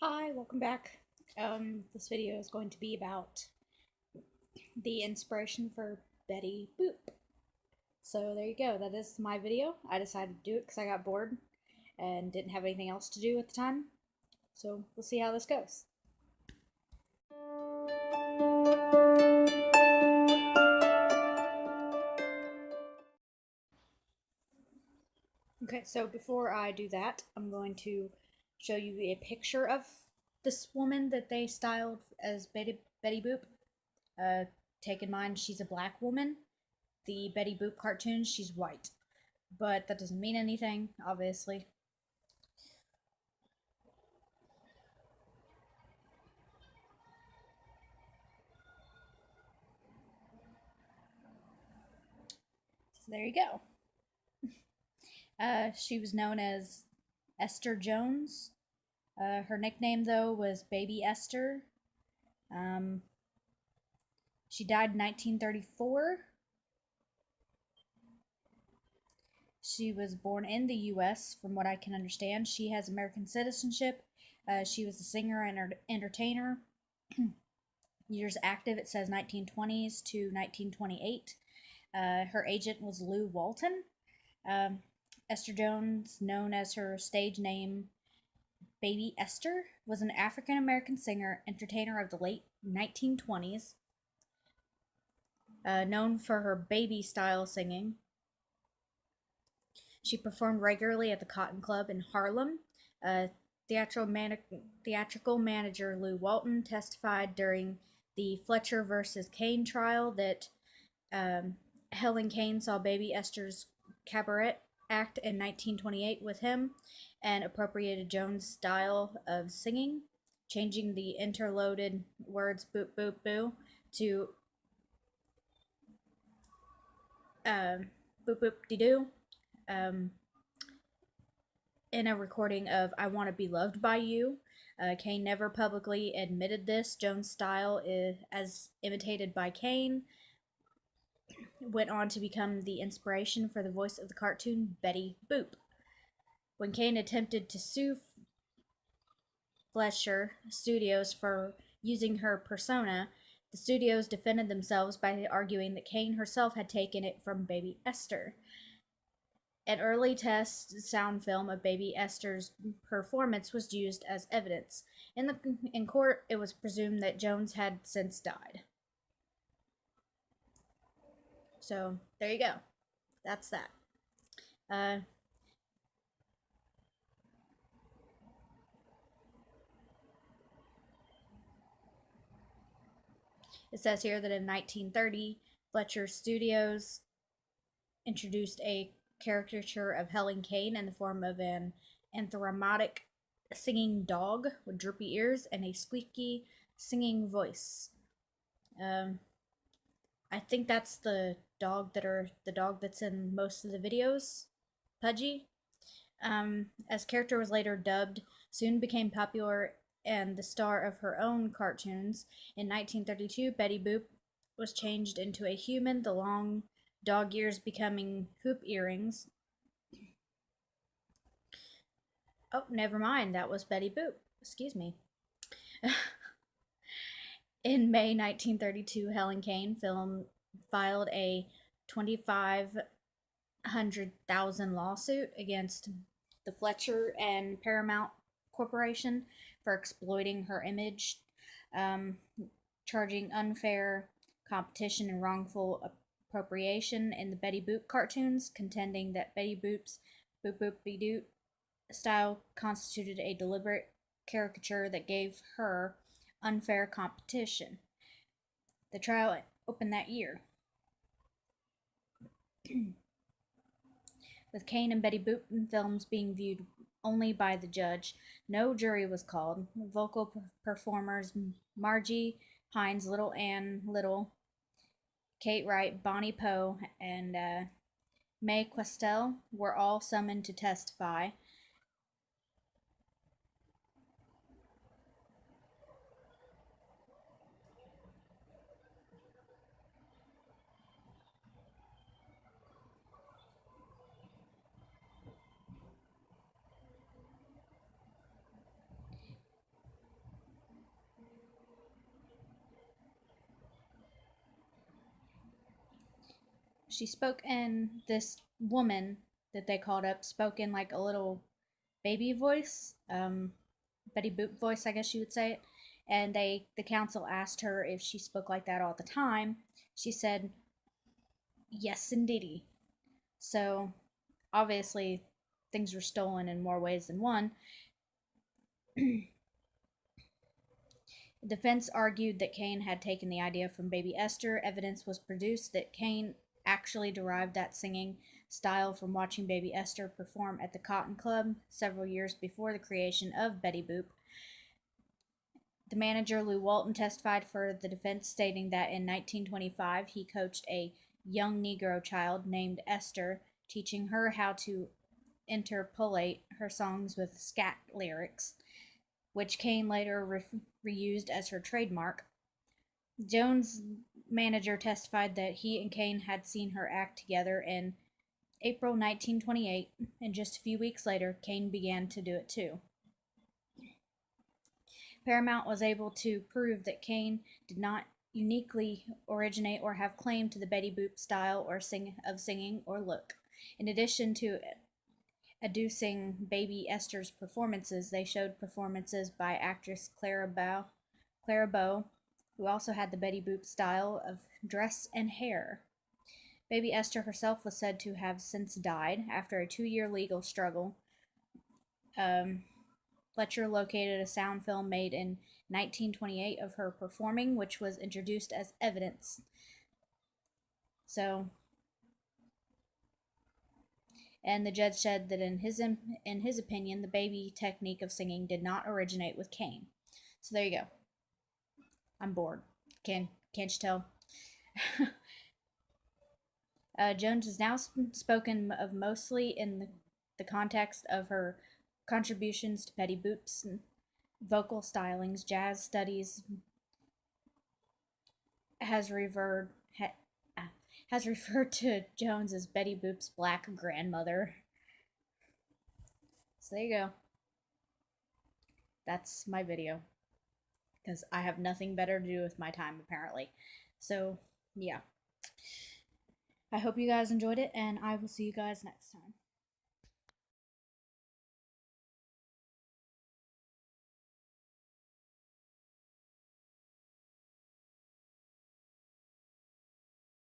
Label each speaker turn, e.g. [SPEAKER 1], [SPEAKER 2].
[SPEAKER 1] Hi, welcome back. This video is going to be about the inspiration for Betty Boop. So there you go. That is my video. I decided to do it because I got bored and didn't have anything else to do at the time. So we'll see how this goes. Okay, so before I do that, I'm going to show you a picture of this woman that they styled as Betty Boop. Uh, take in mind she's a black woman. The Betty Boop cartoon, she's white. But that doesn't mean anything, obviously. So there you go. She was known as Esther Jones. Her nickname, though, was Baby Esther. Um, she died in 1934. She was born in the U.S., from what I can understand. She has American citizenship. She was a singer and entertainer. Years active, it says 1920s to 1928. Her agent was Lou Walton. Um, Esther Jones, known as her stage name Baby Esther, was an African American singer entertainer of the late 1920s, known for her baby style singing. She performed regularly at the Cotton Club in Harlem. Uh, theatrical manager Lou Walton testified during the Fletcher versus Kane trial that um, Helen Kane saw Baby Esther's cabaret act in 1928 with him and appropriated Jones' style of singing, changing the interloaded words boop boop boo to boop boop de doo um, in a recording of I Want to Be Loved by You. Kane never publicly admitted this. Jones' style, as imitated by Kane, went on to become the inspiration for the voice of the cartoon Betty Boop. When Kane attempted to sue Fleischer Studios for using her persona, the studios defended themselves by arguing that Kane herself had taken it from Baby Esther. An early test sound film of Baby Esther's performance was used as evidence. In court, it was presumed that Jones had since died. So there you go. That's that. Uh, it says here that in 1930, Fletcher Studios introduced a caricature of Helen Kane in the form of an anthropomorphic singing dog with droopy ears and a squeaky singing voice. Um, I think that's the dog that's in most of the videos, Pudgy. As character was later dubbed, soon became popular and the star of her own cartoons. In 1932, Betty Boop was changed into a human, the long dog ears becoming hoop earrings. Oh, never mind, that was Betty Boop. Excuse me. In May 1932, Helen Kane filed a 25,000 lawsuit against the Fletcher and Paramount Corporation for exploiting her image, um, charging unfair competition and wrongful appropriation in the Betty Boop cartoons, contending that Betty Boop's Boop Boop Be Doot style constituted a deliberate caricature that gave her unfair competition. The trial opened that year. With Kane and Betty Boop films being viewed only by the judge, no jury was called. Vocal performers Margie Hines, Little Ann Little, Kate Wright, Bonnie Poe, and Mae Questel were all summoned to testify. she spoke in this woman that they called up spoke in like a little baby voice, Betty Boop voice, I guess you would say it. And the council asked her if she spoke like that all the time. She said, "Yes, indeedy." So obviously, things were stolen in more ways than one. The defense argued that Kane had taken the idea from Baby Esther. Evidence was produced that Kane actually derived that singing style from watching Baby Esther perform at the Cotton Club several years before the creation of Betty Boop. The manager, Lou Walton, testified for the defense, stating that in 1925 he coached a young Negro child named Esther, teaching her how to interpolate her songs with scat lyrics, which Kane later reused as her trademark. Jones' manager testified that he and Kane had seen her act together in April 1928, and just a few weeks later, Kane began to do it too. Paramount was able to prove that Kane did not uniquely originate or have claim to the Betty Boop style or singing or look. In addition to adducing Baby Esther's performances, they showed performances by actress Clara Bow, who also had the Betty Boop style of dress and hair. Baby Esther herself was said to have since died after a 2-year legal struggle. Fletcher located a sound film made in 1928 of her performing, which was introduced as evidence. So, and the judge said that in his opinion, the baby technique of singing did not originate with Kane. So there you go. I'm bored. Can't you tell? Jones is now spoken of mostly in the context of her contributions to Betty Boop's vocal stylings. Jazz Studies has referred to Jones as Betty Boop's black grandmother. So there you go. That's my video. Because I have nothing better to do with my time, apparently. So, yeah. I hope you guys enjoyed it, and I will see you guys next time.